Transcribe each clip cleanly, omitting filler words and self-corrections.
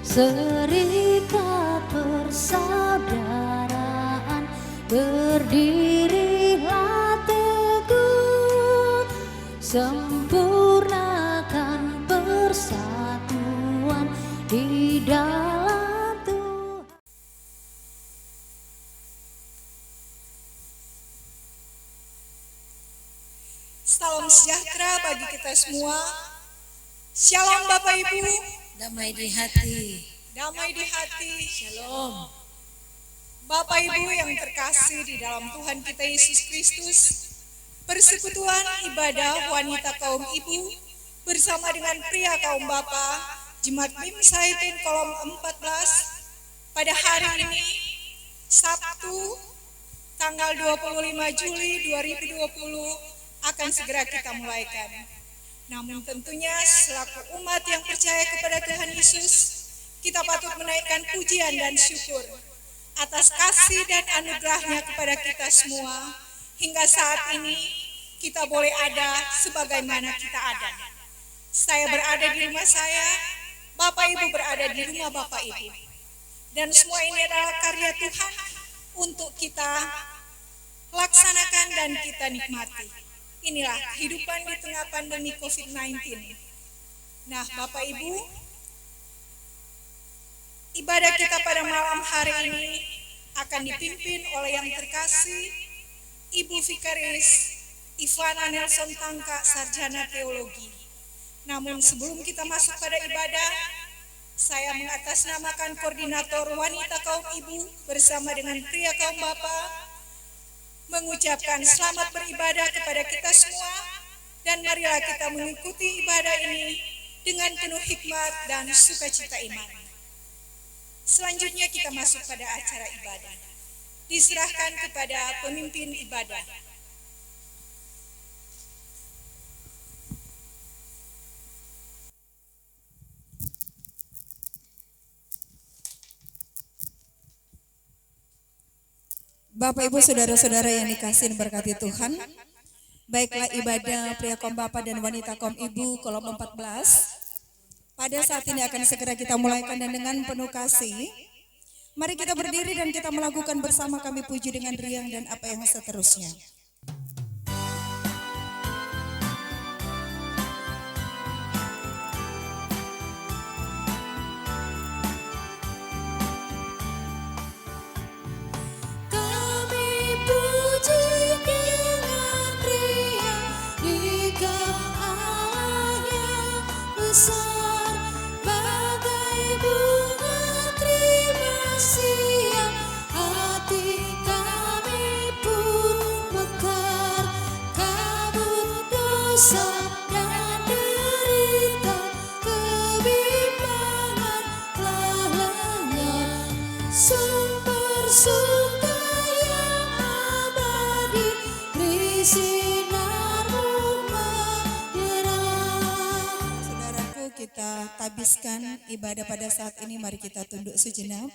serikat persaudaraan, berdirilah teguh, sempurnakan persatuan di dalam Tuhan. Salam sejahtera bagi kita semua. Shalom Bapak Ibu. Damai di hati. Damai di hati. Shalom. Bapak Ibu yang terkasih di dalam Tuhan kita Yesus Kristus, persekutuan ibadah wanita kaum ibu bersama dengan pria kaum bapak, Jemaat BIM Zaitun Kolom 14 pada hari ini, Sabtu, tanggal 25 Juli 2020 akan segera kita mulaikan. Namun tentunya selaku umat yang percaya kepada Tuhan Yesus, kita patut menaikkan pujian dan syukur atas kasih dan anugerahnya kepada kita semua. Hingga saat ini kita boleh ada sebagaimana kita ada. Saya berada di rumah saya, Bapak Ibu berada di rumah Bapak Ibu. Dan semua ini adalah karya Tuhan untuk kita laksanakan dan kita nikmati. Inilah kehidupan di tengah pandemi COVID-19. Nah, Bapak Ibu, ibadah kita pada malam hari ini akan dipimpin oleh yang terkasih Ibu Vikaris Ivana Nelson Tangka, Sarjana Teologi. Namun sebelum kita masuk pada ibadah, saya mengatasnamakan koordinator wanita kaum ibu bersama dengan pria kaum bapak mengucapkan selamat beribadah kepada kita semua, dan marilah kita mengikuti ibadah ini dengan penuh hikmat dan sukacita iman. Selanjutnya kita masuk pada acara ibadah. Diserahkan kepada pemimpin ibadah. Bapak Ibu saudara-saudara yang dikasihi dan berkati Tuhan, baiklah ibadah pria kaum bapak dan wanita kaum ibu kolom 14 pada saat ini akan segera kita mulaikan, dan dengan penuh kasih mari kita berdiri dan kita melakukan bersama kami puji dengan riang dan apa yang seterusnya. Kita habiskan ibadah pada saat ini, mari kita tunduk sejenak.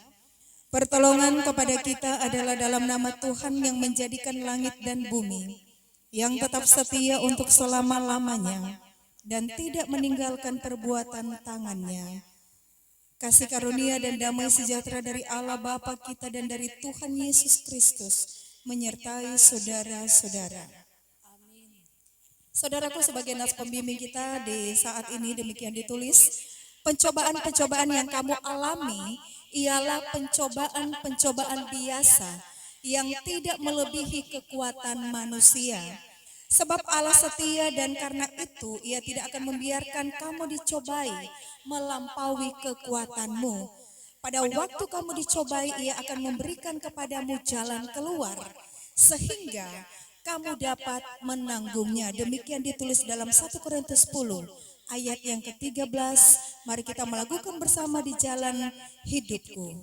Pertolongan kepada kita adalah dalam nama Tuhan yang menjadikan langit dan bumi, yang tetap setia untuk selama-lamanya dan tidak meninggalkan perbuatan tangannya. Kasih karunia dan damai sejahtera dari Allah Bapa kita dan dari Tuhan Yesus Kristus menyertai saudara-saudara. Saudaraku, sebagai nas pembimbing kita di saat ini demikian ditulis, pencobaan-pencobaan yang kamu alami ialah pencobaan-pencobaan biasa yang tidak melebihi kekuatan manusia. Sebab Allah setia dan karena itu Ia tidak akan membiarkan kamu dicobai melampaui kekuatanmu. Pada waktu kamu dicobai, Ia akan memberikan kepadamu jalan keluar sehingga kamu dapat menanggungnya. Demikian ditulis dalam 1 Korintus 10 ayat yang ke-13. Mari kita melakukan bersama di jalan hidupku.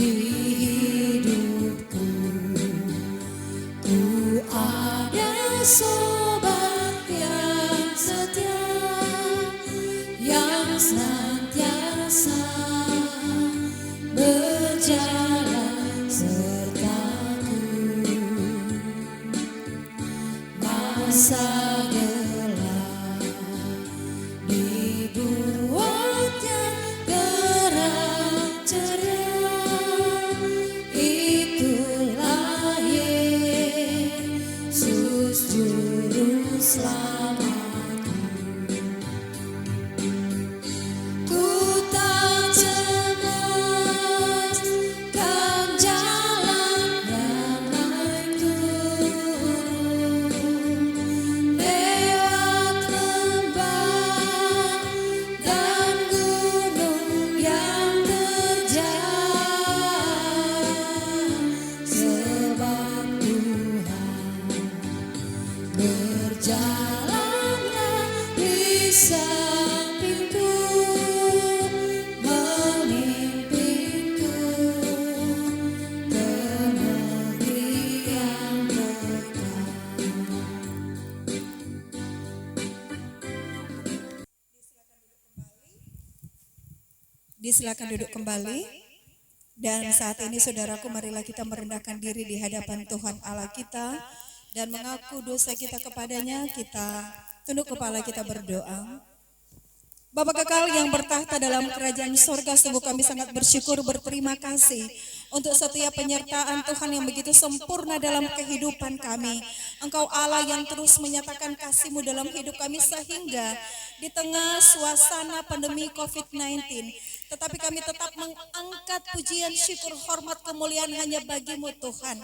Di hidupku ku ada sobat masa gelap dibuatnya terang cerah. Itulah Yesus juru selamatku. Ku tak cemas kan jalan yang naik turun, lewat lembah dan gunung yang terjal, sebab Tuhan berjalanlah di sampingku, memimpinku ke negeri yang kekal. Disilakan duduk kembali. Dan saat ini saudaraku, marilah kita merendahkan diri di hadapan Tuhan Allah kita dan mengaku dosa kita kepadanya. Kita tunduk kepala, kita berdoa. Bapa kekal yang bertahta dalam kerajaan sorga, sungguh kami sangat bersyukur, berterima kasih untuk setiap penyertaan Tuhan yang begitu sempurna dalam kehidupan kami. Engkau Allah yang terus menyatakan kasih-Mu dalam hidup kami, sehingga di tengah suasana pandemi COVID-19, tetapi kami tetap mengangkat pujian, syukur, hormat, kemuliaan hanya bagi-Mu Tuhan.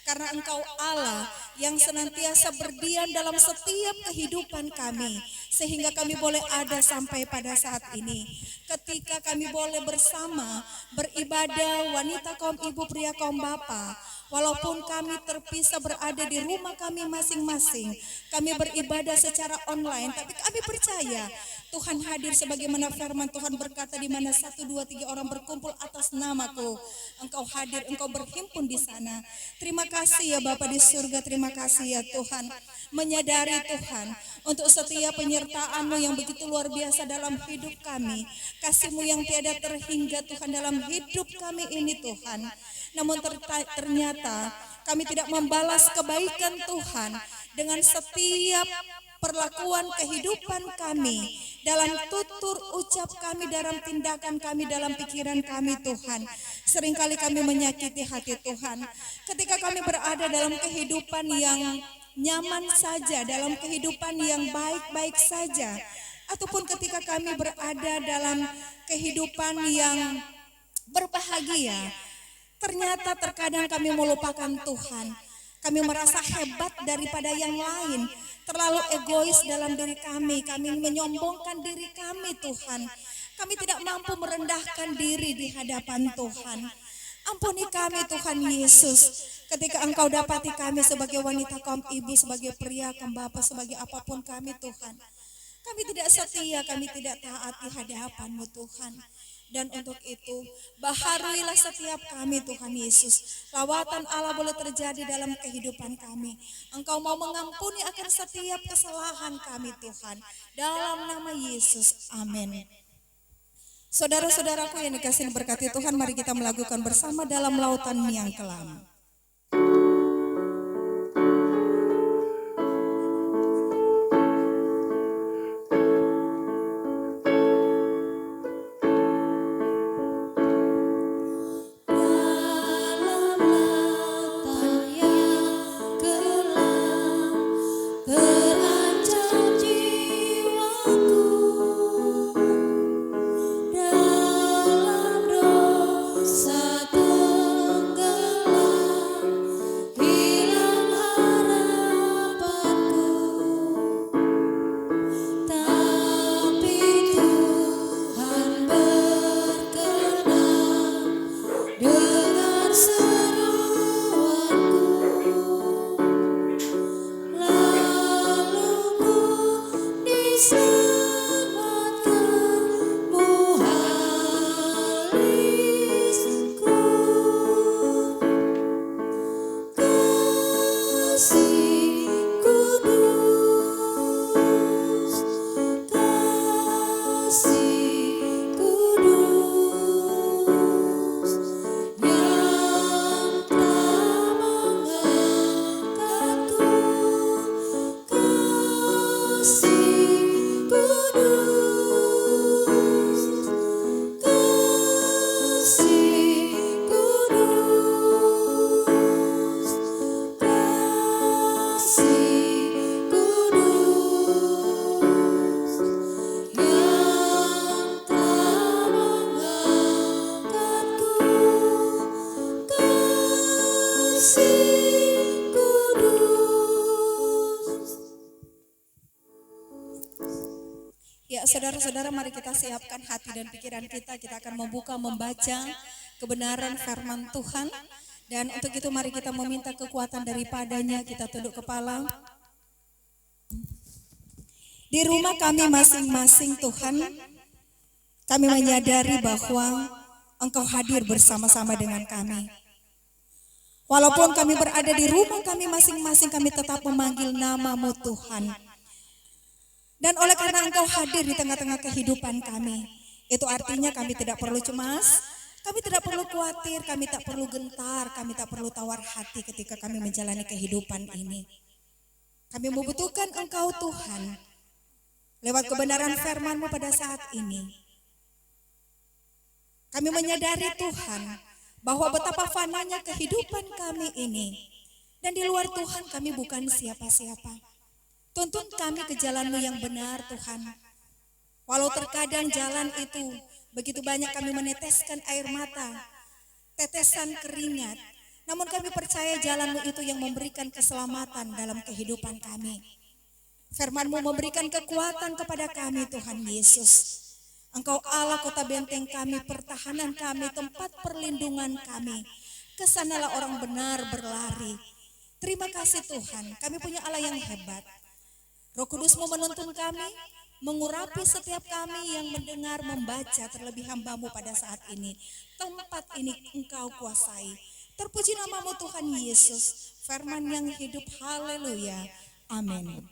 Karena Engkau Allah yang senantiasa berdiam dalam setiap kehidupan kami, sehingga kami boleh ada sampai pada saat ini. Ketika kami boleh bersama beribadah, wanita kaum ibu, pria kaum bapa, walaupun kami terpisah berada di rumah kami masing-masing, kami beribadah secara online, tapi kami percaya Tuhan hadir, sebagaimana firman Tuhan berkata, di mana 1, 2, 3 orang berkumpul atas namaku, Engkau hadir, Engkau berhimpun di sana. Terima kasih ya Bapa di surga, terima kasih ya Tuhan. Menyadari Tuhan untuk setiap penyertaan-Mu yang begitu luar biasa dalam hidup kami, kasih-Mu yang tiada terhingga Tuhan dalam hidup kami ini Tuhan. Namun ternyata kami tidak membalas kebaikan Tuhan dengan setiap perlakuan kehidupan kami, dalam tutur ucap kami, dalam tindakan kami, dalam pikiran kami Tuhan. Seringkali kami menyakiti hati Tuhan. Ketika kami berada dalam kehidupan yang nyaman saja, dalam kehidupan yang baik-baik saja, ataupun ketika kami berada dalam kehidupan yang berbahagia, ternyata terkadang kami melupakan Tuhan. Kami merasa hebat daripada yang lain, terlalu egois dalam diri kami menyombongkan diri kami Tuhan. Kami tidak mampu merendahkan diri di hadapan Tuhan. Ampuni kami Tuhan Yesus, ketika Engkau dapati kami sebagai wanita kaum ibu, sebagai pria kaum bapa, sebagai apapun kami Tuhan. Kami tidak setia, kami tidak taat di hadapan-Mu Tuhan. Dan untuk itu, baharuilah setiap kami Tuhan Yesus. Lawatan Allah boleh terjadi dalam kehidupan kami. Engkau mau mengampuni akan setiap kesalahan kami Tuhan. Dalam nama Yesus, amin. Saudara-saudaraku yang dikasihi berkati Tuhan, mari kita melakukan bersama dalam lautan yang kelam. Dalam dosa tenggelam Ya saudara-saudara, mari kita siapkan hati dan pikiran kita. Kita akan membaca kebenaran firman Tuhan. Dan untuk itu mari kita meminta kekuatan daripadanya. Kita tunduk kepala. Di rumah kami masing-masing Tuhan, kami menyadari bahwa Engkau hadir bersama-sama dengan kami. Walaupun kami berada di rumah kami masing-masing, kami tetap memanggil nama-Mu Tuhan. Dan oleh karena Engkau hadir di tengah-tengah kehidupan kami, itu artinya kami tidak perlu cemas, kami tidak perlu khawatir, kami tak perlu gentar, kami tak perlu tawar hati ketika kami menjalani kehidupan ini. Kami membutuhkan Engkau Tuhan, lewat kebenaran firman-Mu pada saat ini. Kami menyadari Tuhan, bahwa betapa fananya kehidupan kami ini. Dan di luar Tuhan kami bukan siapa-siapa. Tuntun kami ke jalan-Mu yang benar Tuhan. Walau terkadang jalan itu begitu banyak kami meneteskan air mata, tetesan keringat. Namun kami percaya jalan-Mu itu yang memberikan keselamatan dalam kehidupan kami. Firman-Mu memberikan kekuatan kepada kami Tuhan Yesus. Engkau Allah kota benteng kami, pertahanan kami, tempat perlindungan kami. Kesanalah orang benar berlari. Terima kasih Tuhan, kami punya Allah yang hebat. Roh Kudus-Mu menuntun kami, mengurapi setiap kami yang mendengar, membaca, terlebih hamba-Mu pada saat ini. Tempat ini Engkau kuasai. Terpuji nama-Mu Tuhan Yesus, firman yang hidup, haleluya, amin.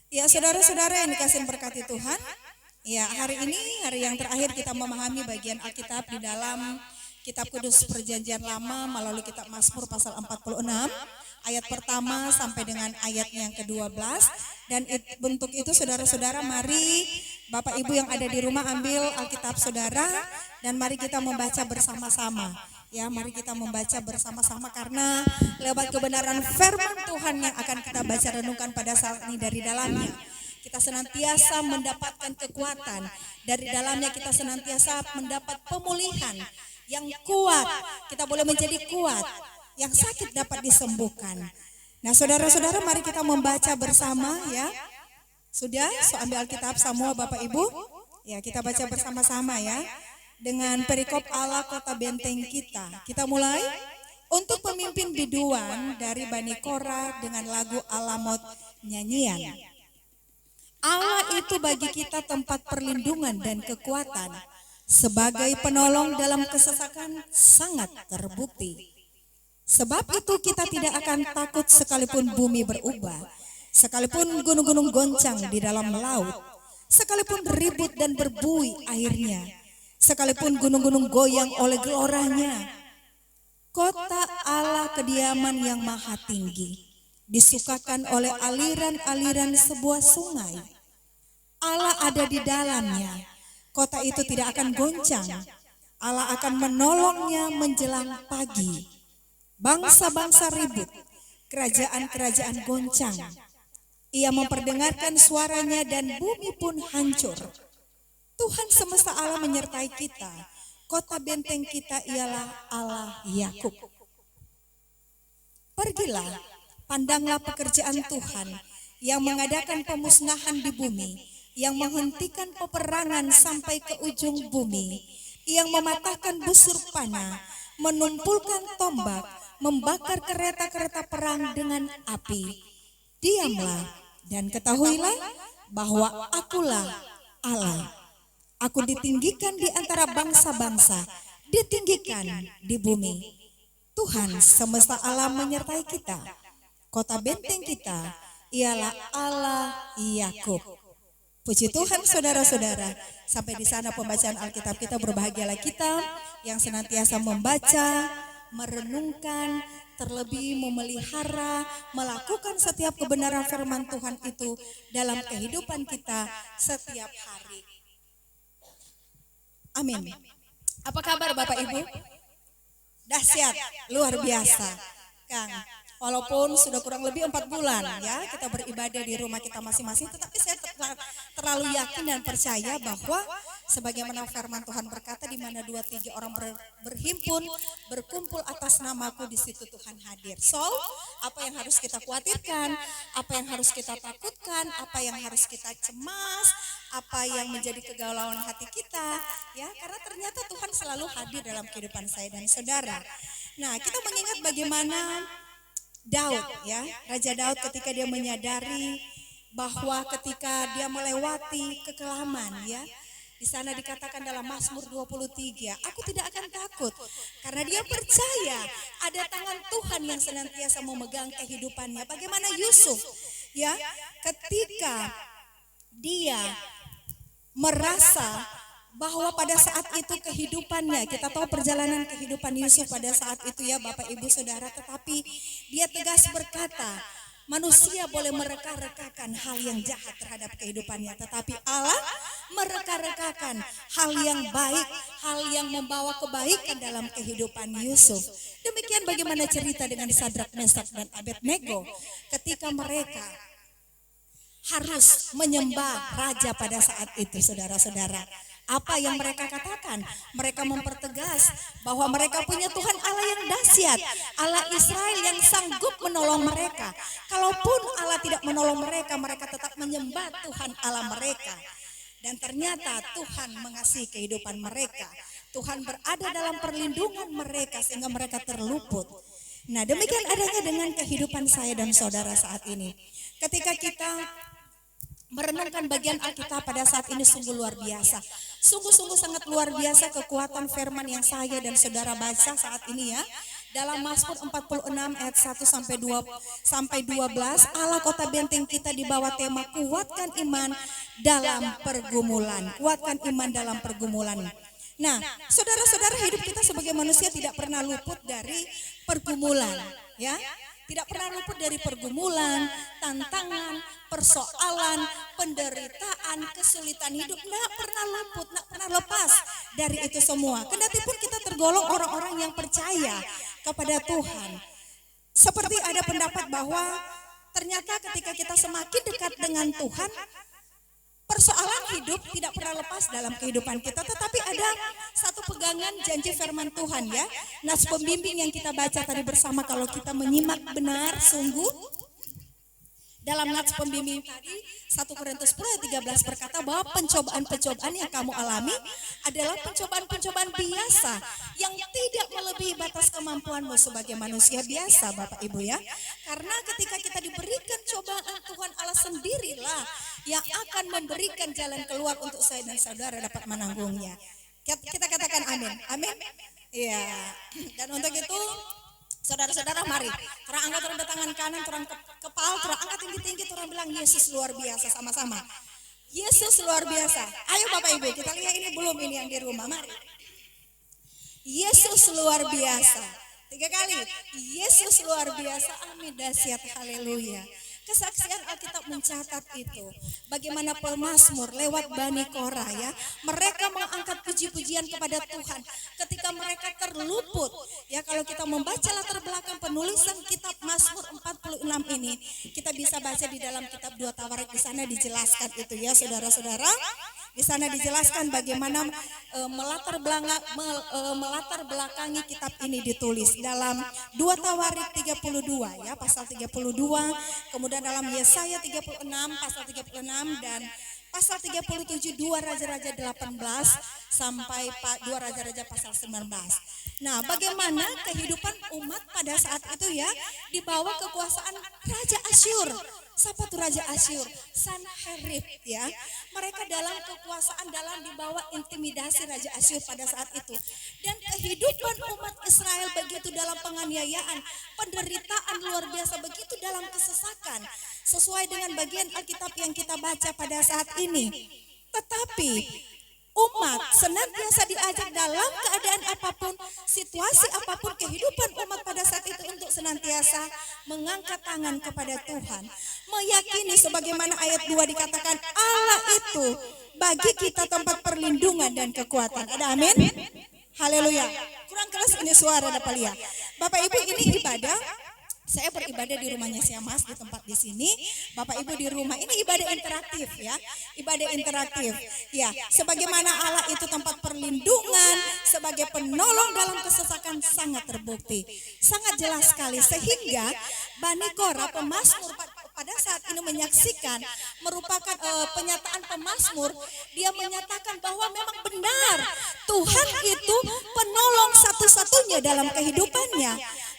Ya saudara-saudara yang dikasihi berkati Tuhan, ya hari ini hari yang terakhir kita memahami bagian Alkitab di dalam Kitab Kudus Perjanjian Lama melalui Kitab Mazmur pasal 46, ayat pertama sampai dengan ayat yang ke-12. Dan untuk itu saudara-saudara, mari Bapak Ibu yang ada di rumah ambil Alkitab saudara dan mari kita membaca bersama-sama. Ya, mari kita membaca bersama-sama karena lewat kebenaran firman Tuhan yang akan kita baca renungkan pada saat ini dari dalamnya. Kita senantiasa mendapatkan kekuatan, dari dalamnya kita senantiasa mendapat pemulihan yang kuat. Kita boleh menjadi kuat, yang sakit dapat disembuhkan. Nah saudara-saudara, mari kita membaca bersama ya. Sudah, so ambil Alkitab semua Bapak Ibu. Ya, kita baca bersama-sama ya. Dengan perikop Allah kota benteng kita. Kita mulai. Untuk pemimpin biduan dari Bani Korah dengan lagu Alamot nyanyian. Allah itu bagi kita tempat perlindungan dan kekuatan. Sebagai penolong dalam kesesakan sangat terbukti. Sebab itu kita tidak akan takut sekalipun bumi berubah. Sekalipun gunung-gunung goncang di dalam laut. Sekalipun ribut dan berbuih airnya. Sekalipun gunung-gunung goyang oleh geloranya. Kota Allah kediaman yang maha tinggi. Disukakan oleh aliran-aliran sebuah sungai. Allah ada di dalamnya. Kota itu tidak akan goncang. Allah akan menolongnya menjelang pagi. Bangsa-bangsa ribut, kerajaan-kerajaan goncang. Ia memperdengarkan suaranya dan bumi pun hancur. Tuhan semesta Allah menyertai kita. Kota benteng kita ialah Allah Yakub. Pergilah, pandanglah pekerjaan Tuhan yang mengadakan pemusnahan di bumi, yang menghentikan peperangan sampai ke ujung bumi, yang mematahkan busur panah, menumpulkan tombak, membakar kereta-kereta perang dengan api. Diamlah dan ketahuilah bahwa akulah Allah. Aku ditinggikan di antara bangsa-bangsa, ditinggikan di bumi. Tuhan semesta alam menyertai kita. Kota benteng kita ialah Allah Yakub. Puji Tuhan saudara-saudara. Sampai di sana pembacaan Alkitab kita. Berbahagialah kita yang senantiasa membaca, merenungkan, terlebih memelihara, melakukan setiap kebenaran firman Tuhan itu dalam kehidupan kita setiap hari. Amin. Apa kabar Bapak Ibu? Dahsyat, luar biasa. Kang, walaupun sudah kurang lebih 4 bulan ya kita beribadah di rumah kita masing-masing, tetapi saya terlalu yakin dan percaya bahwa sebagaimana firman Tuhan berkata, di mana 2-3 orang berhimpun, berkumpul atas namaku, di situ Tuhan hadir. So, apa yang harus kita khawatirkan, apa yang harus kita takutkan, apa yang harus kita cemas, apa yang menjadi kegalauan hati kita, ya, karena ternyata Tuhan selalu hadir dalam kehidupan saya dan saudara. Nah, kita mengingat bagaimana Daud, ya, Raja Daud ketika dia menyadari bahwa ketika dia melewati kekelaman, ya, di sana dikatakan dalam Mazmur 23, aku tidak akan takut karena dia percaya ada tangan Tuhan yang senantiasa memegang kehidupannya. Bagaimana Yusuf, ya, ketika dia merasa bahwa pada saat itu kehidupannya, kita tahu perjalanan kehidupan Yusuf pada saat itu, ya Bapak Ibu Saudara, tetapi dia tegas berkata, manusia boleh mereka-rekakan hal yang jahat terhadap kehidupannya, tetapi Allah mereka-rekakan hal yang baik, hal yang membawa kebaikan dalam kehidupan Yusuf. Demikian bagaimana cerita dengan Sadrak, Mesak, dan Abednego ketika mereka harus menyembah raja pada saat itu, saudara-saudara. Apa yang mereka katakan? Mereka mempertegas bahwa mereka punya Tuhan Allah yang dahsyat, Allah Israel yang sanggup menolong mereka. Kalaupun Allah tidak menolong mereka, mereka tetap menyembah Tuhan Allah mereka. Dan ternyata Tuhan mengasihi kehidupan mereka. Tuhan berada dalam perlindungan mereka sehingga mereka terluput. Nah, demikian adanya dengan kehidupan saya dan saudara saat ini. Ketika kita merenungkan bagian Alkitab pada saat ini, sungguh luar biasa. Sungguh-sungguh sangat luar biasa kekuatan firman yang saya dan saudara baca saat ini, ya. Dalam Mazmur 46 ayat 1 sampai 12, Allah kota benteng kita di bawah tema kuatkan iman dalam pergumulan. Kuatkan iman dalam pergumulan. Nah, saudara-saudara, hidup kita sebagai manusia tidak pernah luput dari pergumulan, ya. Tidak pernah luput dari pergumulan, tantangan, persoalan, penderitaan, kesulitan hidup. Tidak pernah luput, tidak pernah lepas dari itu semua. Kendati pun kita tergolong orang-orang yang percaya kepada Tuhan. Seperti ada pendapat bahwa ternyata ketika kita semakin dekat dengan Tuhan, persoalan hidup tidak pernah lepas dalam kehidupan kita, tetapi ada satu pegangan janji firman Tuhan, ya. Nas pembimbing yang kita baca tadi bersama, kalau kita menyimak benar sungguh dalam nats pembimbing tadi 1 Korintus 10 ayat 13 berkata bahwa pencobaan-pencobaan yang kamu alami adalah pencobaan-pencobaan biasa yang tidak melebihi batas kemampuanmu sebagai manusia biasa, Bapak Ibu, ya. Karena ketika kita diberikan cobaan, Tuhan Allah sendirilah yang akan memberikan jalan keluar untuk saya dan saudara dapat menanggungnya. Kita katakan amin. Amin. Iya. Dan untuk itu, saudara-saudara, mari terang angkat terang tangan kanan, terang kepal, terang angkat tinggi-tinggi, terang bilang Yesus luar biasa sama-sama. Yesus luar biasa. Ayo Bapak Ibu, kita lihat ini belum, ini yang di rumah, mari. Yesus luar biasa. 3 kali. Yesus luar biasa. Amin, dahsyat, haleluya. Kesaksian Alkitab mencatat itu. Bagaimana pemazmur lewat Bani Korah, ya. Mereka mengangkat puji-pujian kepada Tuhan ketika mereka terluput. Ya, kalau kita membaca latar belakang penulisan kitab Mazmur 46 ini, kita bisa baca di dalam kitab 2 Tawarik, di sana dijelaskan itu, ya, saudara-saudara. Di sana dijelaskan bagaimana melatar belakangi kitab ini ditulis dalam 2 Tawarik 32, ya, pasal 32, kemudian dalam Yesaya 36 pasal 36 dan pasal 37 2 Raja-Raja 18 sampai 2 Raja-Raja pasal 19. Nah, bagaimana kehidupan umat pada saat itu, ya, di bawah kekuasaan Raja Asyur. Siapa tuh Raja Asyur? Sanherib, ya. Mereka dalam kekuasaan, dalam di bawah intimidasi Raja Asyur pada saat itu. Dan kehidupan umat Israel begitu dalam penganiayaan, penderitaan luar biasa, begitu dalam kesesakan. Sesuai dengan bagian Alkitab yang kita baca pada saat ini. Tetapi umat senantiasa diajak dalam keadaan apapun, situasi apapun, kehidupan umat pada saat itu untuk senantiasa mengangkat tangan kepada Tuhan. Meyakini sebagaimana ayat 2 dikatakan, Allah itu bagi kita tempat perlindungan dan kekuatan. Ada amin? Haleluya. Kurang keras ini suara Dapalia. Bapak Ibu, ini ibadah Saya beribadah di rumahnya Siamas di tempat di sini. Bapak Ibu di rumah ini ibadah interaktif ya. Ibadah interaktif. Ya, sebagaimana Allah itu tempat perlindungan, sebagai penolong dalam kesesakan sangat terbukti. Sangat jelas sekali sehingga Bani Korah pemazmur pada saat ini menyaksikan merupakan penyataan pemazmur, dia menyatakan bahwa memang benar Tuhan itu penolong satu-satunya dalam kehidupannya.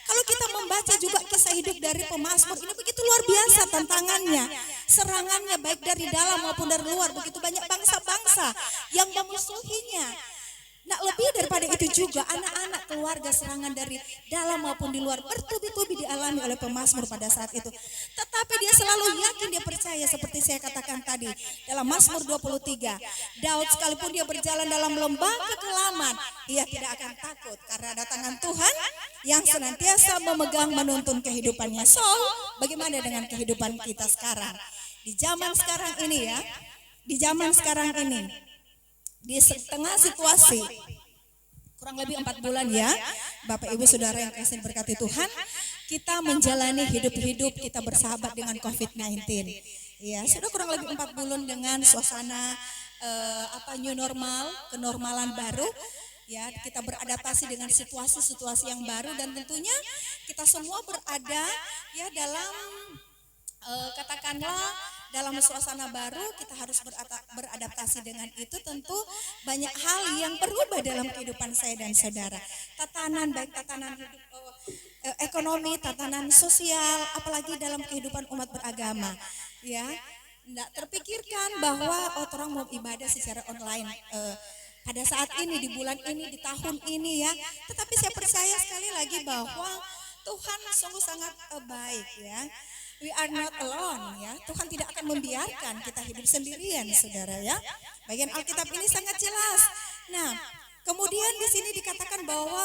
Kalau kita membaca juga kisah hidup dari pemazmur ini begitu luar biasa tantangannya, serangannya baik dari dalam maupun dari luar, begitu banyak bangsa-bangsa yang memusuhinya. Nah, lebih daripada itu juga anak-anak keluarga serangan dari dalam maupun di luar bertubi-tubi dialami oleh pemazmur pada saat itu. Tetapi dia selalu yakin, dia percaya seperti saya katakan tadi dalam Mazmur 23. Daud sekalipun dia berjalan dalam lembah kekelaman, ia tidak akan takut karena ada tangan Tuhan yang senantiasa memegang menuntun kehidupannya. So, bagaimana dengan kehidupan kita sekarang? Di zaman sekarang ini ya, di zaman sekarang ini. Di setengah situasi kurang lebih 4 bulan ya Bapak Ibu Saudara yang kasih berkati Tuhan, kita menjalani hidup-hidup kita bersahabat dengan COVID-19 ya, sudah kurang lebih 4 bulan dengan suasana new normal, kenormalan baru ya, kita beradaptasi dengan situasi-situasi yang baru dan tentunya kita semua berada ya dalam katakanlah dalam suasana baru, kita harus beradaptasi dengan itu. Tentu banyak hal yang berubah dalam kehidupan saya dan saudara. Tatanan, baik tatanan hidup ekonomi, tatanan sosial, apalagi dalam kehidupan umat beragama. Ya, tidak terpikirkan bahwa orang mau ibadah secara online pada saat ini, di bulan ini, di tahun ini ya. Tetapi saya percaya sekali lagi bahwa Tuhan sungguh sangat baik ya. We are not alone ya. Tuhan tidak akan membiarkan kita hidup sendirian, saudara ya. Bagian Alkitab ini sangat jelas. Nah, kemudian di sini dikatakan bahwa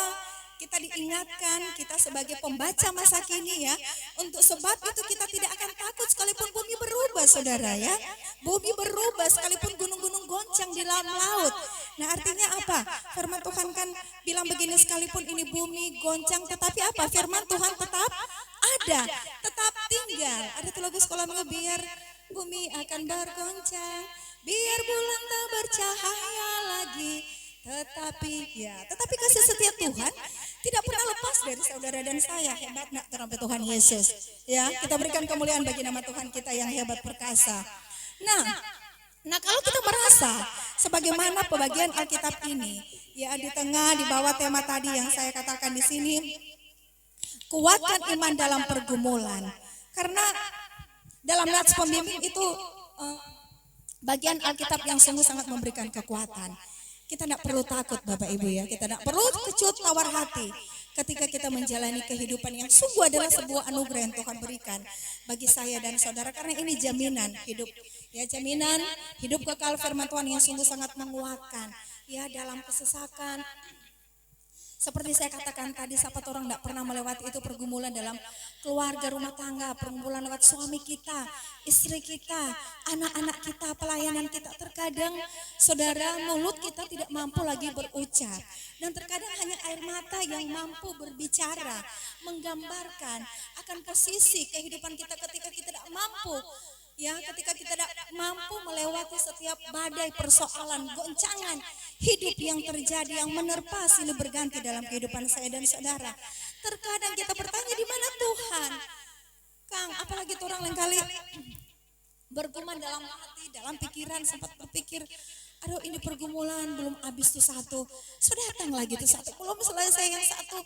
kita diingatkan, kita sebagai pembaca masa kini ya, untuk sebab itu kita tidak akan takut sekalipun bumi berubah, saudara ya. Bumi berubah sekalipun gunung-gunung goncang di dalam laut. Nah, artinya apa? Firman Tuhan kan bilang begini, sekalipun ini bumi goncang, tetapi apa? Firman Tuhan tetap ada, tetap tinggal. Ada tuh lagu sekolah minggu, biar bumi akan bergoncang, biar bulan tak bercahaya lagi, tetapi kasih setia Tuhan tidak pernah lepas dari saudara dan saya. Hebat nak terhadap Tuhan Yesus ya, kita berikan kemuliaan bagi nama Tuhan kita yang hebat perkasa. Nah kalau kita merasa sebagaimana pembagian Alkitab ini ya, di tengah di bawah tema tadi yang saya katakan di sini, kuatkan iman dalam pergumulan, karena dalam nats pembimbing itu bagian Alkitab yang sungguh sangat memberikan kekuatan. Kita tidak perlu takut Bapak Ibu ya, kita tidak perlu kecut tawar hati ketika kita menjalani kehidupan yang sungguh adalah sebuah anugerah yang Tuhan berikan bagi saya dan saudara, karena ini jaminan hidup ya, jaminan hidup kekal firman Tuhan yang sungguh sangat menguatkan ya dalam kesesakan. Seperti saya katakan tadi, sahabat, orang tidak pernah melewati itu pergumulan dalam keluarga, rumah tangga, pergumulan lewat suami kita, istri kita, anak-anak kita, pelayanan kita. Terkadang saudara, mulut kita tidak mampu lagi berucap, dan terkadang hanya air mata yang mampu berbicara, menggambarkan akan posisi kehidupan kita ketika kita tidak mampu. Ya, ketika kita tidak mampu melewati setiap badai persoalan, goncangan hidup yang terjadi, yang menerpa silih berganti dalam kehidupan saya dan saudara. Terkadang kita bertanya, di mana Tuhan? Kang, apalagi orang lain kali bergumam dalam hati, dalam pikiran, sempat berpikir, aduh ini pergumulan belum habis tuh satu, sudah datang lagi tuh satu, belum selesai yang satu.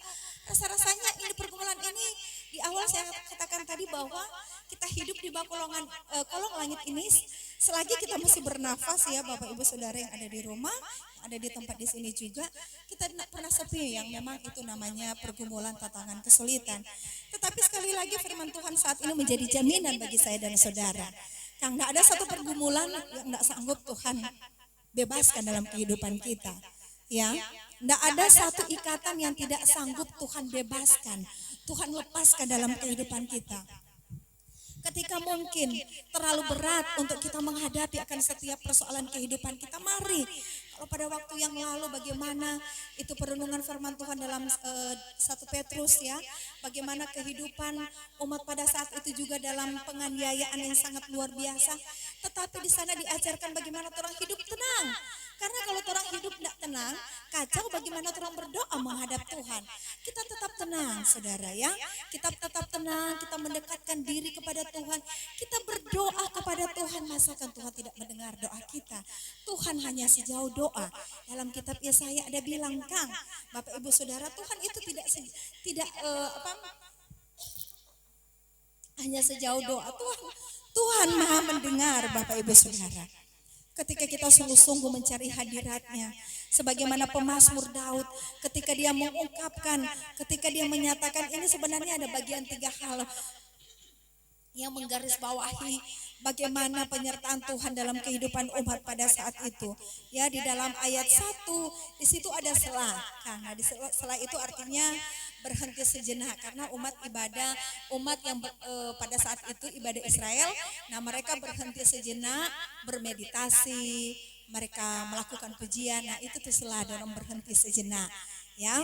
Rasa-rasanya ini pergumulan ini, di awal saya katakan tadi bahwa kita hidup di bawah kolong langit ini, selagi kita masih bernafas ya Bapak Ibu Saudara yang ada di rumah, ada di tempat di sini juga, kita tidak pernah sepi, yang memang itu namanya pergumulan, tantangan, kesulitan. Tetapi sekali lagi firman Tuhan saat ini menjadi jaminan bagi saya dan saudara. Yang tidak ada satu pergumulan yang tidak sanggup Tuhan bebaskan dalam kehidupan kita. Ya, tidak ada satu ikatan yang tidak sanggup Tuhan bebaskan, Tuhan lepaskan dalam kehidupan kita. Ketika mungkin terlalu berat untuk kita menghadapi akan setiap persoalan kehidupan kita, mari. Kalau pada waktu yang lalu bagaimana itu perenungan firman Tuhan dalam 1 Petrus ya, bagaimana kehidupan umat pada saat itu juga dalam penganiayaan yang sangat luar biasa. Tetapi di sana diajarkan bagaimana orang hidup tenang. Karena kalau orang hidup tidak tenang, kacau bagaimana orang berdoa menghadap Tuhan. Kita tetap tenang, saudara ya. Kita tetap tenang, kita mendekatkan diri kepada Tuhan. Kita berdoa kepada Tuhan, masakan Tuhan tidak mendengar doa kita. Tuhan hanya sejauh doa. Dalam kitab Yesaya ada bilang, Kang, Bapak Ibu Saudara, Tuhan itu tidak hanya sejauh doa. Tuhan Maha mendengar, Bapak Ibu Saudara. Ketika kita sungguh-sungguh mencari hadiratnya, sebagaimana pemazmur Daud, ketika dia mengungkapkan, ketika dia menyatakan, ini sebenarnya ada bagian 3 hal yang menggarisbawahi bagaimana penyertaan Tuhan dalam kehidupan umat pada saat itu. Ya, di dalam ayat 1 di situ ada selah. Nah, di selah itu artinya berhenti sejenak karena umat yang pada saat itu ibadah Israel. Nah, mereka berhenti sejenak, bermeditasi, mereka melakukan pujian. Nah, itu tuh selah dalam berhenti sejenak, ya.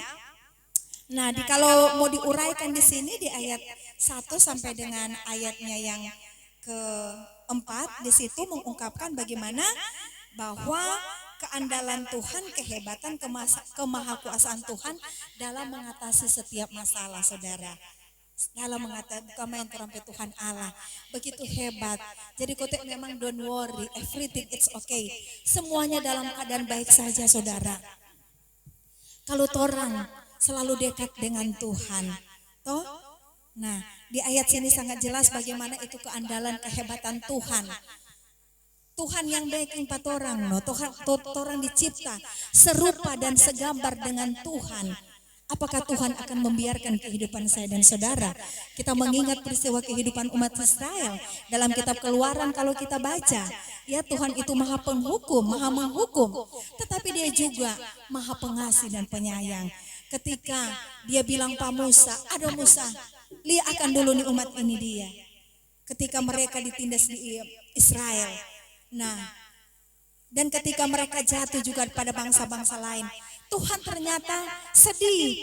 Nah, kalau mau diuraikan di sini di ayat 1 sampai dengan ayatnya yang keempat, di situ mengungkapkan bagaimana bahwa keandalan Tuhan, kehebatan, kemahakuasaan Tuhan dalam mengatasi setiap masalah, saudara. Dalam mengatasi, bukan main terampil Tuhan Allah. Begitu hebat. Jadi kotek memang don't worry, everything it's okay. Semuanya dalam keadaan baik saja, saudara. Kalau orang selalu dekat dengan Tuhan. Toh? Nah, di ayat sini sangat jelas bagaimana itu keandalan, kehebatan Tuhan. Tuhan yang baik 4 orang, no. Tuhan orang dicipta serupa dan segambar dengan Tuhan. Apakah Tuhan akan membiarkan kehidupan saya dan saudara? Kita mengingat peristiwa kehidupan umat Israel dalam kitab Keluaran kalau kita baca. Ya, Tuhan itu maha penghukum, maha menghukum. Tetapi dia juga maha pengasih dan penyayang. Ketika dia bilang Pak Musa, ada Musa, lihatkan dulu nih umat ini dia. Ketika mereka ditindas di Israel. Nah, dan ketika mereka jatuh juga pada bangsa-bangsa lain. Tuhan ternyata sedih.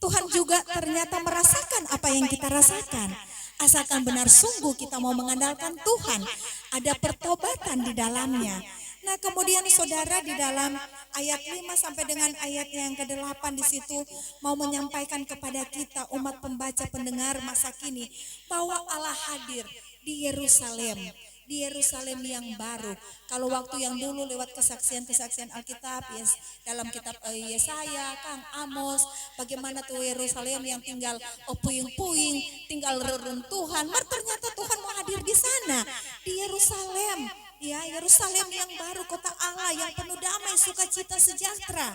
Tuhan juga ternyata merasakan apa yang kita rasakan. Asalkan benar sungguh kita mau mengandalkan Tuhan. Ada pertobatan di dalamnya. Nah, kemudian saudara di dalam ayat 5 sampai dengan ayat yang ke-8 di situ mau menyampaikan kepada kita umat pembaca pendengar masa kini bahwa Allah hadir di Yerusalem. Di Yerusalem yang baru. Kalau waktu yang dulu lewat kesaksian-kesaksian Alkitab, yes, dalam kitab Yesaya, Kang Amos, bagaimana tuh Yerusalem yang tinggal puing-puing, tinggal reruntuhan, ternyata Tuhan mau hadir di sana, di Yerusalem. Ya, Yerusalem yang baru, kota Allah yang penuh damai, sukacita, sejahtera.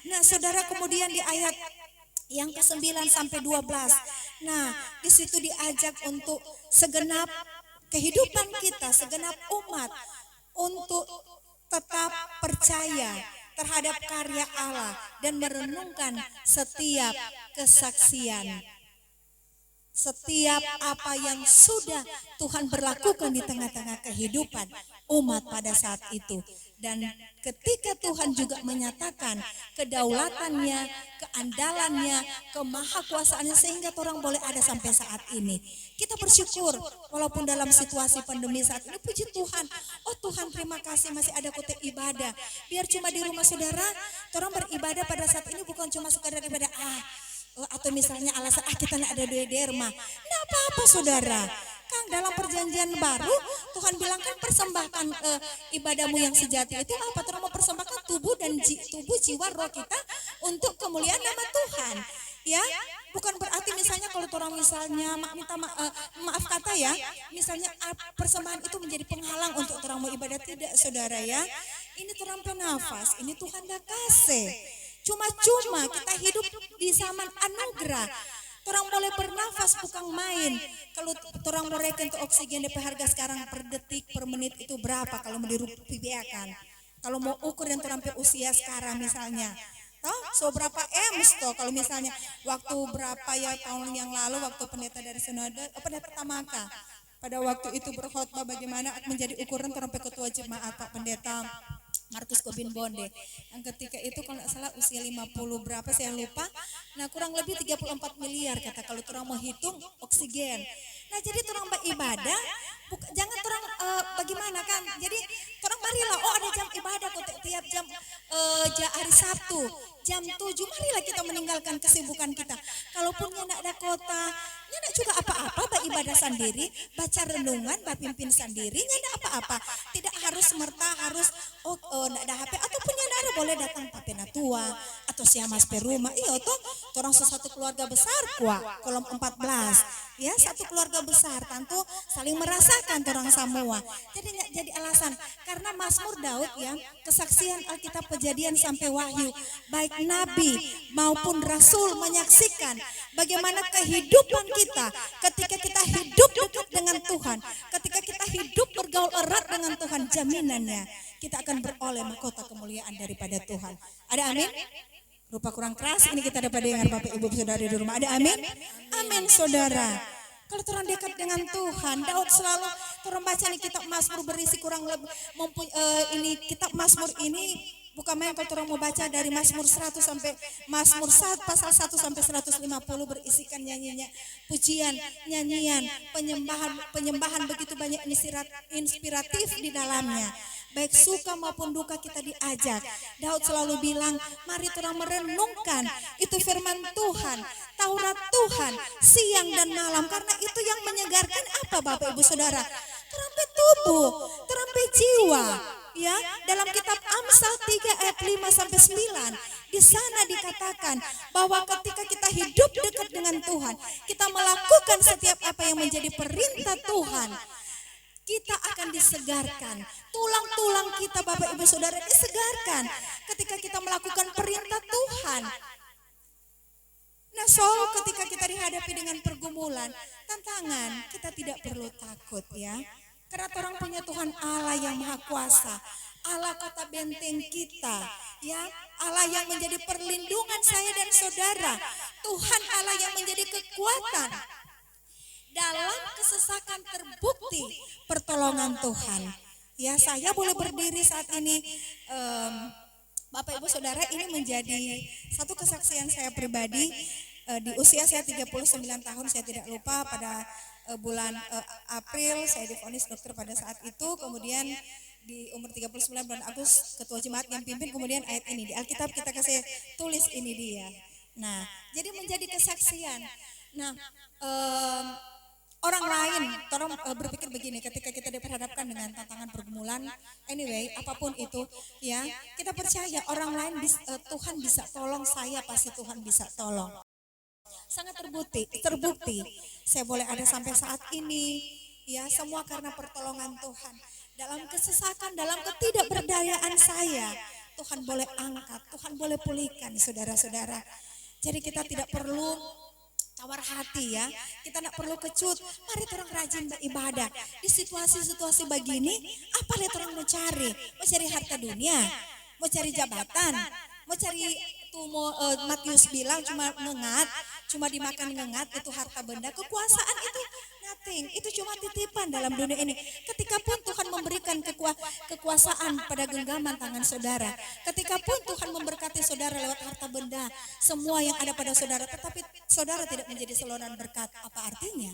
Nah, saudara, kemudian di ayat yang ke-9 sampai 12. Nah, di situ diajak untuk segenap kehidupan kita, segenap umat untuk tetap percaya terhadap karya Allah dan merenungkan setiap kesaksian. Setiap apa yang sudah Tuhan berlakukan di tengah-tengah kehidupan umat pada saat itu. Dan ketika Tuhan juga menyatakan kedaulatannya, keandalannya, kemahakuasaannya sehingga orang boleh ada sampai saat ini. Kita bersyukur walaupun dalam situasi pandemi saat ini, puji Tuhan. Oh Tuhan, terima kasih masih ada kotak ibadah. Biar cuma di rumah saudara, orang beribadah pada saat ini bukan cuma sekadar ibadah atau misalnya alasan kita ada dua derma. Nggak apa-apa saudara. Kang, dalam perjanjian baru Tuhan bilang kan persembahkan ibadahmu yang sejati itu apa? Terus mau persembahkan tubuh jiwa roh kita untuk kemuliaan nama Tuhan. Ya, bukan berarti misalnya kalau orang misalnya maaf kata ya, misalnya persembahan itu menjadi penghalang untuk orang mau ibadah, tidak saudara ya. Ini orang penafas, ini Tuhan dah kasih. Cuma-cuma kita hidup di zaman anugerah. Orang boleh bernafas bukan main. Kalau orang mereka untuk oksigen DP harga sekarang per detik per menit itu berapa kalau mau dirupiahkan? Kalau mau ukur yang terampil usia sekarang misalnya. So berapa toh kalau misalnya waktu berapa ya tahun yang lalu waktu pendeta dari Sinode, pendeta Tamaka pada waktu itu berkhotbah bagaimana menjadi ukuran terampil ketua jemaat Pak Pendeta Markus Gobin Bonde. Yang ketika itu kalau nggak salah usia 50 berapa saya lupa. Nah kurang lebih 34 miliar kata kalau orang mau hitung oksigen. Nah jadi orang beribadah, jangan orang bagaimana kan. Jadi orang marilah, oh ada jam ibadah kok tiap jam hari Sabtu. Jam 7 marilah kita meninggalkan kesibukan kita. Kalaupun nggak ada kota, nggak juga apa-apa, ibadah sendiri, baca renungan, pimpin sendiri, nggak ada apa-apa. Tidak harus semerta harus nggak ada HP ataupun yang ada boleh datang papena tua atau siamas perumah. Iya toh, orang satu keluarga besar kolom 14. Ya satu keluarga besar, tentu saling merasakan orang semua. Jadi nggak jadi alasan karena Mazmur Daud ya kesaksian Alkitab Kejadian sampai Wahyu baik nabi maupun rasul menyaksikan bagaimana kehidupan kita ketika kita hidup dekat dengan Tuhan, ketika kita hidup bergaul erat dengan Tuhan, jaminannya kita akan beroleh mahkota kemuliaan daripada Tuhan. Ada amin? Rupa kurang keras ini kita dapat dengar Bapak Ibu Saudara di rumah. Ada amin? Amin saudara. Kalau orang dekat dengan Tuhan, Daud selalu orang baca nih kitab Mazmur berisi kurang lebih ini kitab Mazmur ini bukan main kalau orang mau baca dari Mazmur 100 sampai Mazmur 1 pasal 1 sampai 150 berisikan nyanyinya, pujian, nyanyian, penyembahan begitu banyak inspiratif di dalamnya. Baik suka maupun duka kita diajak. Daud selalu bilang, mari orang merenungkan itu firman Tuhan, Taurat Tuhan, siang dan malam. Karena itu yang menyegarkan apa Bapak Ibu Saudara? Terampai tubuh, terampai jiwa. Ya, dalam kitab Amsal 3 ayat 5 sampai 9, di sana dikatakan bahwa ketika kita hidup dekat dengan Tuhan, kita melakukan setiap apa yang menjadi perintah Tuhan, kita akan disegarkan. Tulang-tulang kita Bapak Ibu Saudara disegarkan ketika kita melakukan perintah Tuhan. Nah ketika kita dihadapi dengan pergumulan, tantangan, kita tidak perlu takut ya. Karena orang punya Tuhan Allah yang Maha Kuasa, Allah kota benteng kita, ya, Allah yang menjadi perlindungan saya dan saudara, Tuhan Allah yang menjadi kekuatan. Dalam kesesakan terbukti pertolongan Tuhan. Ya saya boleh berdiri saat ini Bapak Ibu Saudara, ini menjadi satu kesaksian saya pribadi. Di usia saya 39 tahun, saya tidak lupa pada bulan April saya divonis dokter pada saat itu. Kemudian di umur 39 bulan Agustus ketua jemaat yang pimpin, kemudian ayat ini di Alkitab kita kasih tulis ini dia. Nah jadi menjadi kesaksian. Nah orang lain, tolong berpikir begini, ketika kita diperhadapkan dengan tantangan pergumulan, anyway, apapun itu, ya, kita percaya orang lain Tuhan bisa tolong, saya pasti Tuhan bisa tolong. Sangat terbukti. Saya boleh ada sampai saat ini, ya, semua karena pertolongan Tuhan. Dalam kesesakan, dalam ketidakberdayaan saya, Tuhan boleh angkat, Tuhan boleh pulihkan, saudara-saudara. Jadi kita tidak perlu tawar hati ya, kita tidak perlu kecut. Mari orang rajin beribadah. Di situasi-situasi begini, apa lihat orang mau cari? Mau cari harta dunia, mau cari jabatan, mau cari Matius bilang cuma ngengat, cuma dimakan ngengat itu harta benda. Kekuasaan itu nothing, itu cuma titipan dalam dunia ini. Ketika pun Tuhan memberikan kekuasaan pada genggaman tangan saudara, ketika pun Tuhan memberkati saudara lewat harta benda, semua yang ada pada saudara, tetapi saudara tidak menjadi saluran berkat, apa artinya?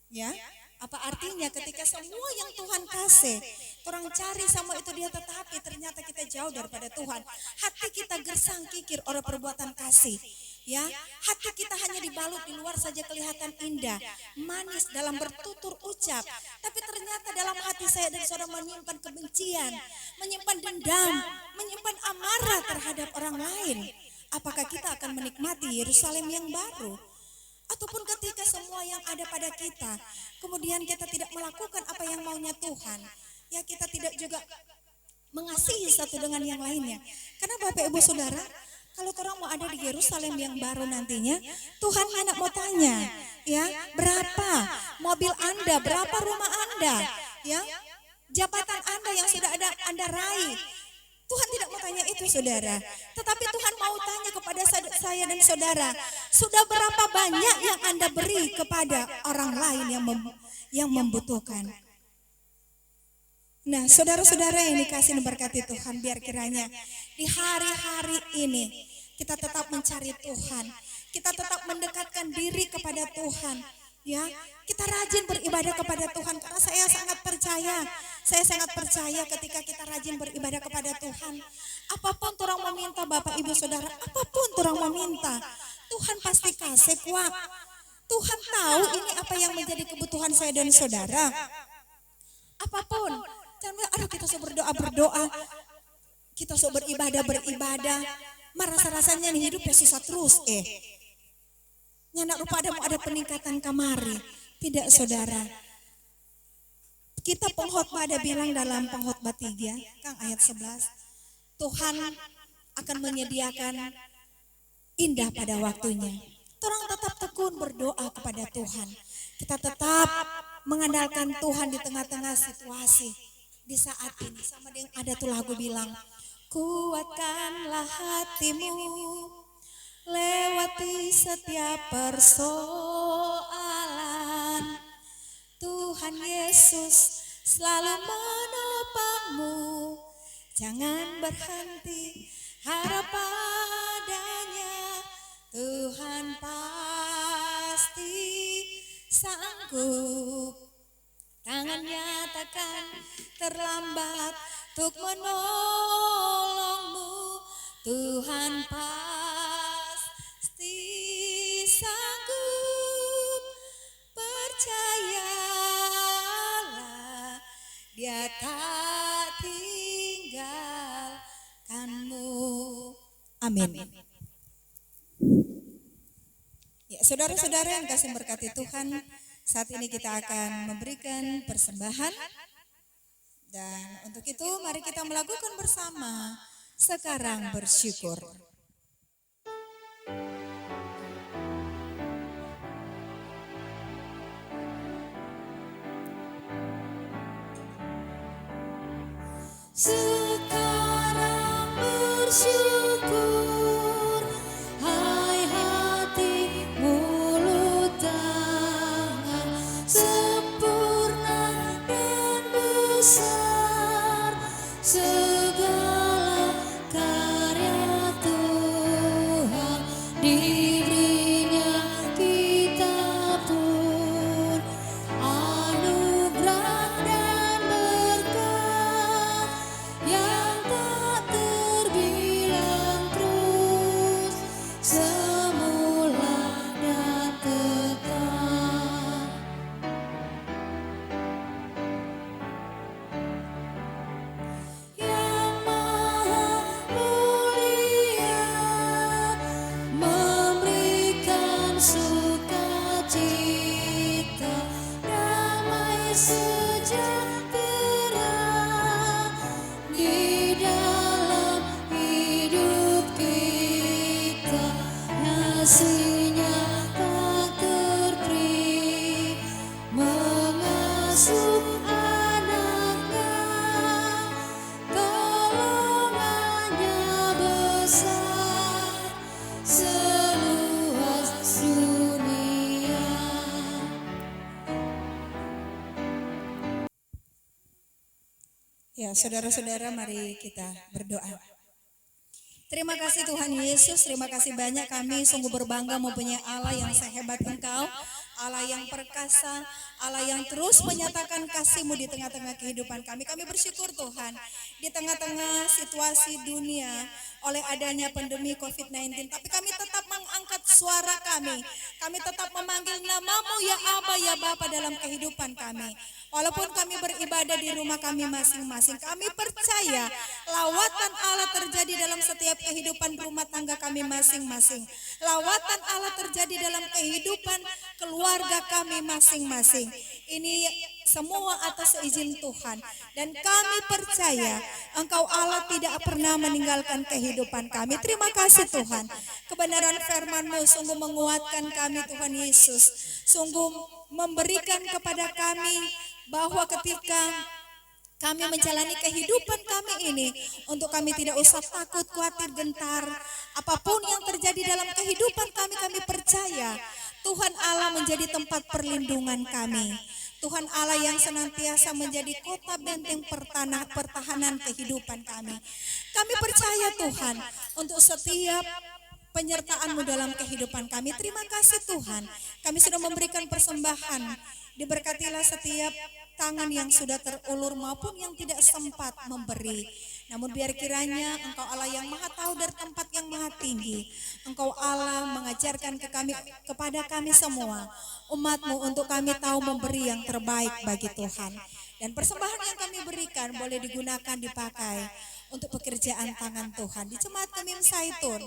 Ya, apa artinya ketika semua yang Tuhan kasih, orang cari sama itu dia, tetapi ternyata kita jauh daripada Tuhan. Hati kita gersang kikir oleh perbuatan kasih. Ya, hati kita hanya dibalut di luar saja kelihatan indah, manis dalam bertutur ucap, tapi ternyata dalam hati saya dan saudara menyimpan kebencian, menyimpan dendam, menyimpan amarah terhadap orang lain. Apakah kita akan menikmati Yerusalem yang baru? Ataupun ketika semua yang ada pada kita, kemudian kita tidak melakukan apa yang maunya Tuhan, ya kita tidak juga mengasihi satu dengan yang lainnya. Karena Bapak Ibu Saudara, kalau orang mau ada di Yerusalem yang baru nantinya, Tuhan anak mau tanya, ya, berapa mobil Anda, berapa rumah Anda, ya, jabatan Anda yang sudah ada Anda raih. Tuhan tidak mau tanya itu saudara, tetapi Tuhan mau tanya kepada saya dan saudara, sudah berapa banyak yang Anda beri kepada orang lain yang membutuhkan. Nah, saudara-saudara yang dikasih dan berkati Tuhan, biar kiranya di hari-hari ini kita tetap mencari Tuhan, kita tetap mendekatkan diri kepada Tuhan, ya. Kita rajin beribadah kepada Tuhan karena saya sangat percaya ketika kita rajin beribadah kepada Tuhan, apapun orang meminta Bapak Ibu Saudara, apapun orang meminta, Tuhan pasti kasih kuat. Tuhan tahu ini apa yang menjadi kebutuhan saya dan saudara. Apapun, jangan bilang, aduh kita so berdoa, kita so beribadah, merasa-rasanya nih hidup ya susah terus, nyandak rupa ada peningkatan kamari. Tidak saudara, kita pengkhotbah ada bilang dalam pengkhotbah 3, Kang ayat 11, Tuhan akan menyediakan indah pada waktunya. Orang tetap tekun berdoa kepada Tuhan. Kita tetap mengandalkan Tuhan di tengah-tengah situasi di saat ini. Sama dengan ada tuh lagu bilang, kuatkanlah hatimu lewati setiap persoalan. Tuhan Yesus selalu menopangmu. Jangan berhenti harap padanya. Tuhan pasti sanggup, tangannya takkan terlambat untuk menolongmu. Tuhan pasti sanggup, percayalah, Dia tak tinggalkanmu. Amin. Ya, saudara-saudara yang kasih berkati Tuhan, saat ini kita akan memberikan persembahan. Dan untuk itu mari kita melakukan bersama sekarang bersyukur. Sekarang bersyukur, hai hati, mulut, tangan, sempurna dan besar segala karya Tuhan, dirinya kita pun anugerah dan berkat yang tak terbilang, terus semula dan tetap. Yang Maha Mulia memberikan sukacita, damai sejahtera di dalam hidup kita. Kasih-Nya tak terperi, mengasuh anak-Nya, tolongannya besar seluas dunia. Ya, saudara-saudara, mari kita berdoa. Terima kasih Tuhan Yesus, terima kasih banyak, kami sungguh berbangga mempunyai Allah yang sehebat Engkau, Allah yang perkasa, Allah yang terus menyatakan kasih-Mu di tengah-tengah kehidupan kami. Kami bersyukur Tuhan, di tengah-tengah situasi dunia oleh adanya pandemi COVID-19, tapi kami tetap mengangkat suara kami tetap memanggil nama-Mu ya Aba ya Bapa dalam kehidupan kami. Walaupun kami beribadah di rumah kami masing-masing, kami percaya lawatan Allah terjadi dalam setiap kehidupan rumah tangga kami masing-masing. Lawatan Allah terjadi dalam kehidupan keluarga kami masing-masing. Ini semua atas izin Tuhan. Dan kami percaya Engkau Allah tidak pernah meninggalkan kehidupan kami. Terima kasih Tuhan. Kebenaran firman-Mu sungguh menguatkan kami Tuhan Yesus. Sungguh memberikan kepada kami bahwa ketika kami menjalani kehidupan kami ini, untuk kami tidak usah takut, khawatir, gentar. Apapun yang terjadi dalam kehidupan kami percaya Tuhan Allah menjadi tempat perlindungan kami. Tuhan Allah yang senantiasa menjadi kota benteng pertahanan kehidupan kami. Kami percaya Tuhan untuk setiap penyertaan-Mu dalam kehidupan kami. Terima kasih Tuhan, kami sudah memberikan persembahan. Diberkatilah setiap tangan yang sudah terulur maupun yang tidak sempat memberi. Namun biar kiranya Engkau Allah yang maha tahu dari tempat yang maha tinggi, Engkau Allah mengajarkan kepada kami semua, umat-Mu, untuk kami tahu memberi yang terbaik bagi Tuhan. Dan persembahan yang kami berikan boleh digunakan, dipakai untuk pekerjaan tangan Tuhan di Jemaat Kemim Zaitun.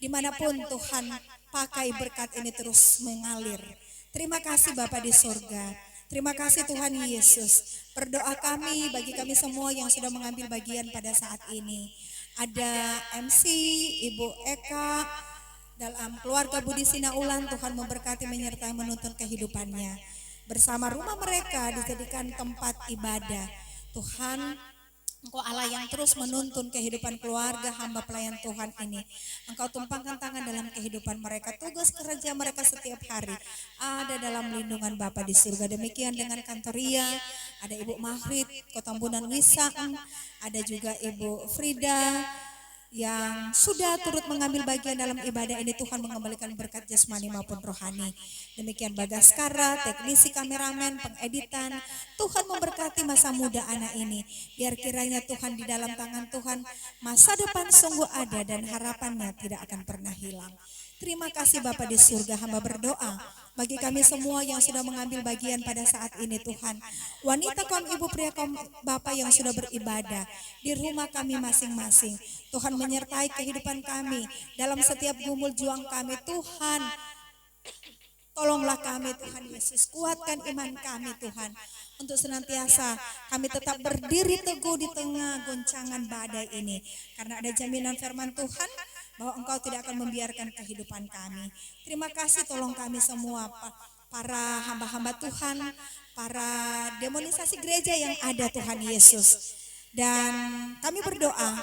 Dimanapun Tuhan pakai berkat ini terus mengalir. Terima kasih Bapa di surga. Terima kasih Tuhan Yesus. Berdoa kami bagi kami semua yang sudah mengambil bagian pada saat ini. Ada MC, Ibu Eka, dalam keluarga Budi Sinaulan, Tuhan memberkati, menyertai, menuntun kehidupannya. Bersama rumah mereka dijadikan tempat ibadah. Tuhan, Engkau Allah yang terus menuntun kehidupan keluarga hamba pelayan Tuhan ini. Engkau tumpangkan tangan dalam kehidupan mereka. Tugas kerja mereka setiap hari ada dalam lindungan Bapa di surga. Demikian dengan Kantoria, ada Ibu Mahrid, Kotambunan Wisang, ada juga Ibu Frida, yang sudah turut mengambil bagian dalam ibadah ini. Tuhan mengembalikan berkat jasmani maupun rohani. Demikian Bagaskara, teknisi kameramen, pengeditan. Tuhan memberkati masa muda anak ini. Biar kiranya Tuhan, di dalam tangan Tuhan masa depan sungguh ada dan harapannya tidak akan pernah hilang. Terima kasih Bapa di surga, hamba berdoa bagi kami semua yang sudah mengambil bagian pada saat ini Tuhan. Wanita kaum ibu, pria kaum Bapa yang sudah beribadah di rumah kami masing-masing. Tuhan menyertai kehidupan kami dalam setiap gumul juang kami. Tuhan, tolonglah kami Tuhan Yesus, kuatkan iman kami Tuhan, untuk senantiasa kami tetap berdiri teguh di tengah goncangan badai ini. Karena ada jaminan firman Tuhan bahwa Engkau tidak akan membiarkan kehidupan kami. Terima kasih, tolong kami semua, para hamba-hamba Tuhan, para demonisasi gereja yang ada Tuhan Yesus. Dan kami berdoa,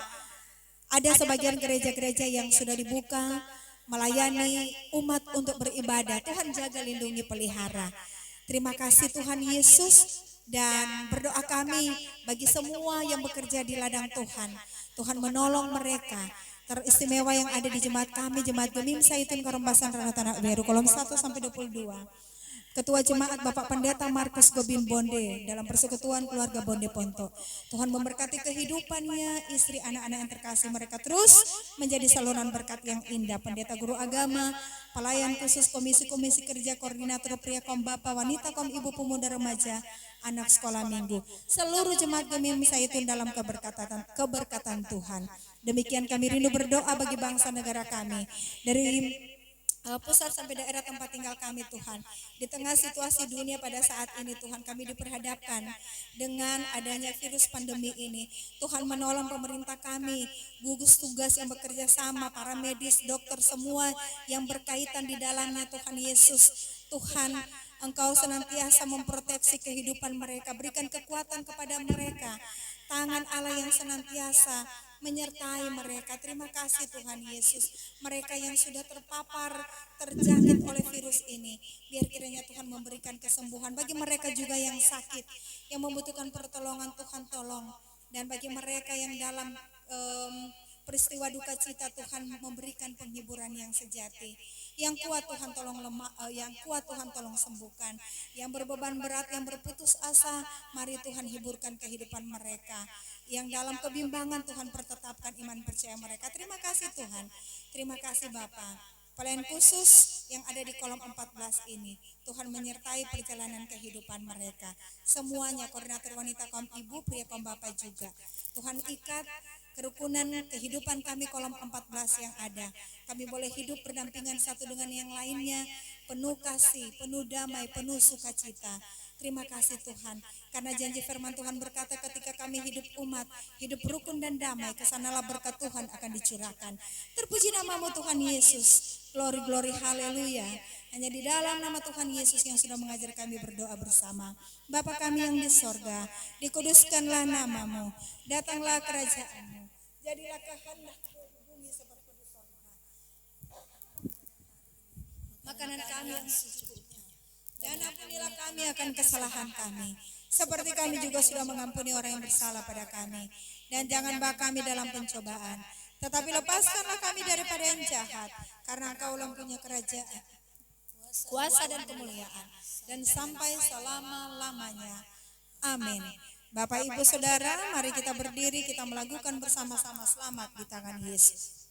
ada sebagian gereja-gereja yang sudah dibuka melayani umat untuk beribadah. Tuhan jaga, lindungi, pelihara. Terima kasih Tuhan Yesus. Dan berdoa kami bagi semua yang bekerja di ladang Tuhan. Tuhan menolong mereka. Teristimewa yang ada di jemaat kami, Jemaat Kemim Zaitun Korombasan Ranau Tanah Beru, kolom 1-22. Ketua Jemaat Bapak Pendeta Markus Gobin Bonde dalam persekutuan keluarga Bonde Ponto. Tuhan memberkati kehidupannya, istri, anak-anak yang terkasih, mereka terus menjadi saluran berkat yang indah. Pendeta, guru agama, pelayan khusus, komisi-komisi kerja, koordinator pria kaum Bapak, wanita kaum ibu, pemuda, remaja, anak sekolah minggu, seluruh Jemaat Kemim Zaitun dalam keberkatan Tuhan. Demikian kami rindu berdoa bagi bangsa negara kami, dari pusat sampai daerah tempat tinggal kami Tuhan. Di tengah situasi dunia pada saat ini Tuhan, kami diperhadapkan dengan adanya virus pandemi ini. Tuhan menolong pemerintah kami, gugus tugas yang bekerja sama, para medis, dokter, semua yang berkaitan di dalamnya Tuhan Yesus. Tuhan, Engkau senantiasa memproteksi kehidupan mereka, berikan kekuatan kepada mereka. Tangan Allah yang senantiasa menyertai mereka. Terima kasih Tuhan Yesus. Mereka yang sudah terpapar, terjangkit oleh virus ini, biar kiranya Tuhan memberikan kesembuhan. Bagi mereka juga yang sakit, yang membutuhkan pertolongan, Tuhan tolong. Dan bagi mereka yang dalam peristiwa duka cita, Tuhan memberikan penghiburan yang sejati. Yang kuat Tuhan tolong yang kuat Tuhan tolong sembuhkan. Yang berbeban berat, yang berputus asa, mari Tuhan hiburkan kehidupan mereka. Yang dalam kebimbangan, Tuhan pertetapkan iman percaya mereka. Terima kasih Tuhan. Terima kasih Bapa. Pelayan khusus yang ada di kolom 14 ini, Tuhan menyertai perjalanan kehidupan mereka. Semuanya, koordinator wanita kaum ibu, pria kaum bapak juga. Tuhan ikat kerukunan kehidupan kami kolom 14 yang ada. Kami boleh hidup berdampingan satu dengan yang lainnya, penuh kasih, penuh damai, penuh sukacita. Terima kasih Tuhan, karena janji firman Tuhan berkata ketika kami hidup umat, hidup rukun dan damai, kesanalah berkat Tuhan akan dicurahkan. Terpuji namamu Tuhan Yesus, glory, glory, haleluya. Hanya di dalam nama Tuhan Yesus yang sudah mengajar kami berdoa bersama. Bapa kami yang di sorga, dikuduskanlah namamu, datanglah kerajaanmu, jadilah kehendakmu di bumi seperti di sorga. Makanan kami yang secukupnya, Dan ampunilah kami akan kesalahan kami, seperti kami juga sudah mengampuni orang yang bersalah pada kami. Dan jangan bawa kami dalam pencobaan, tetapi lepaskanlah kami daripada yang jahat, karena Engkau mempunyai kerajaan, kuasa dan kemuliaan, dan sampai selama-lamanya. Amin. Bapak, Ibu, Saudara, mari kita berdiri, kita melakukan bersama-sama selamat di tangan Yesus.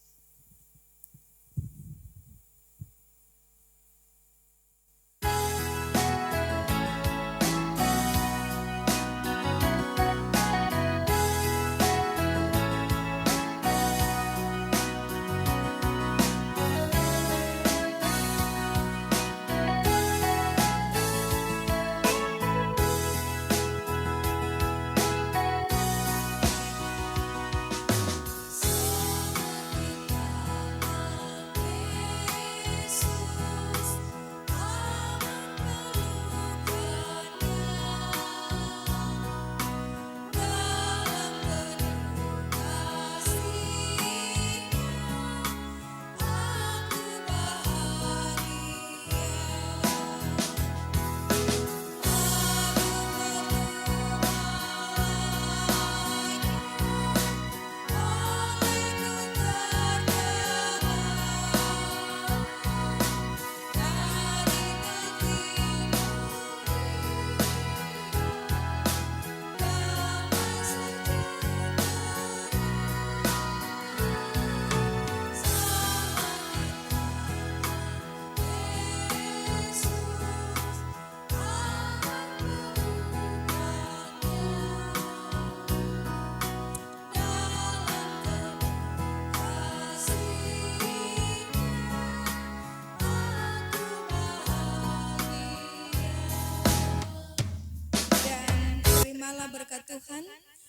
Berkat Tuhan,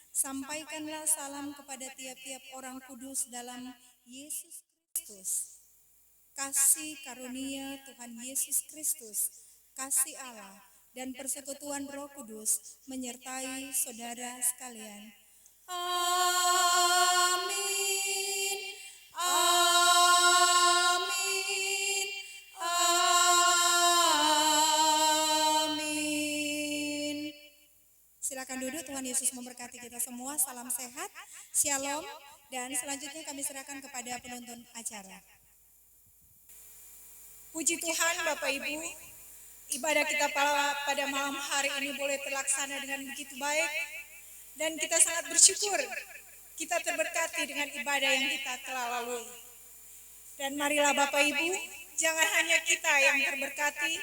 sampaikanlah salam kepada tiap-tiap orang kudus dalam Yesus Kristus. Kasih karunia Tuhan Yesus Kristus, kasih Allah, dan persekutuan Roh Kudus menyertai saudara sekalian. Amin. Amin. Amin. Silakan duduk, Tuhan Yesus memberkati kita semua. Salam sehat, shalom, dan selanjutnya kami serahkan kepada penonton acara. Puji Tuhan Bapak Ibu, ibadah kita pada malam hari ini boleh terlaksana dengan begitu baik, dan kita sangat bersyukur kita terberkati dengan ibadah yang kita telah lalui. Dan marilah Bapak Ibu, jangan hanya kita yang terberkati,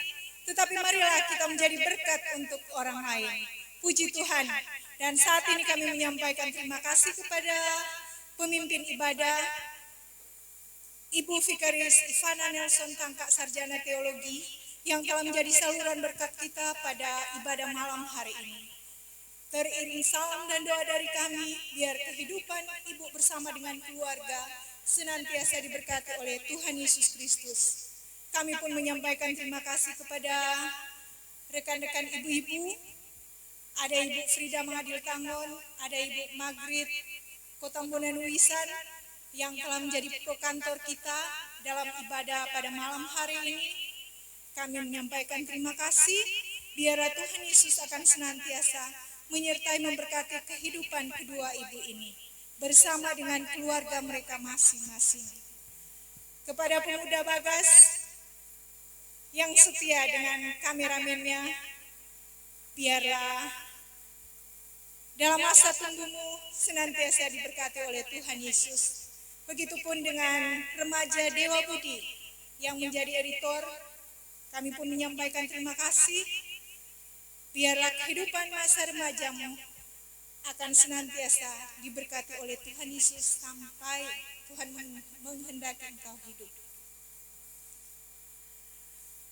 tetapi marilah kita menjadi berkat untuk orang lain. Puji Tuhan. Dan saat ini kami menyampaikan terima kasih kepada pemimpin ibadah, Ibu Vikaris Ivana Nelson Tangkak Sarjana Teologi, yang telah menjadi saluran berkat kita pada ibadah malam hari ini. Teriring salam dan doa dari kami, biar kehidupan Ibu bersama dengan keluarga senantiasa diberkati oleh Tuhan Yesus Kristus. Kami pun menyampaikan terima kasih kepada rekan-rekan ibu-ibu. Ada Ibu Frida Mahadil Tangon, ada Ibu Magrit Kotambunan Wisan yang telah menjadi prokantor kita dalam ibadah pada malam hari ini. Kami menyampaikan terima kasih, biarlah Tuhan Yesus akan senantiasa menyertai memberkati kehidupan kedua ibu ini bersama dengan keluarga mereka masing-masing. Kepada pemuda Bagas yang setia dengan kameramennya, biarlah dalam masa tunggumu senantiasa diberkati oleh Tuhan Yesus. Begitupun dengan remaja Dewa Budi yang menjadi editor, kami pun menyampaikan terima kasih. Biarlah kehidupan masa remajamu akan senantiasa diberkati oleh Tuhan Yesus sampai Tuhan menghendaki engkau hidup.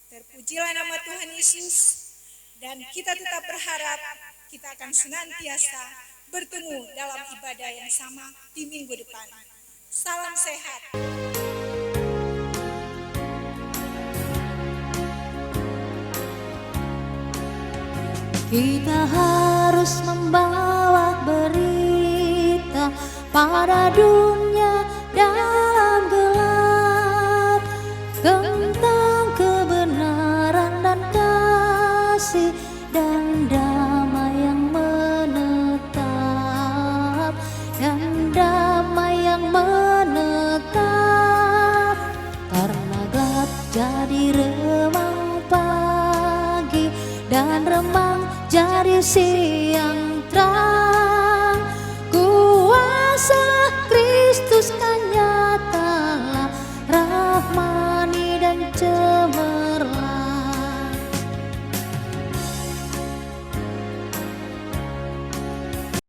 Terpujilah nama Tuhan Yesus, dan kita tetap berharap kita akan senantiasa bertemu dalam ibadah yang sama di minggu depan. Salam sehat. Kita harus membawa berita pada dunia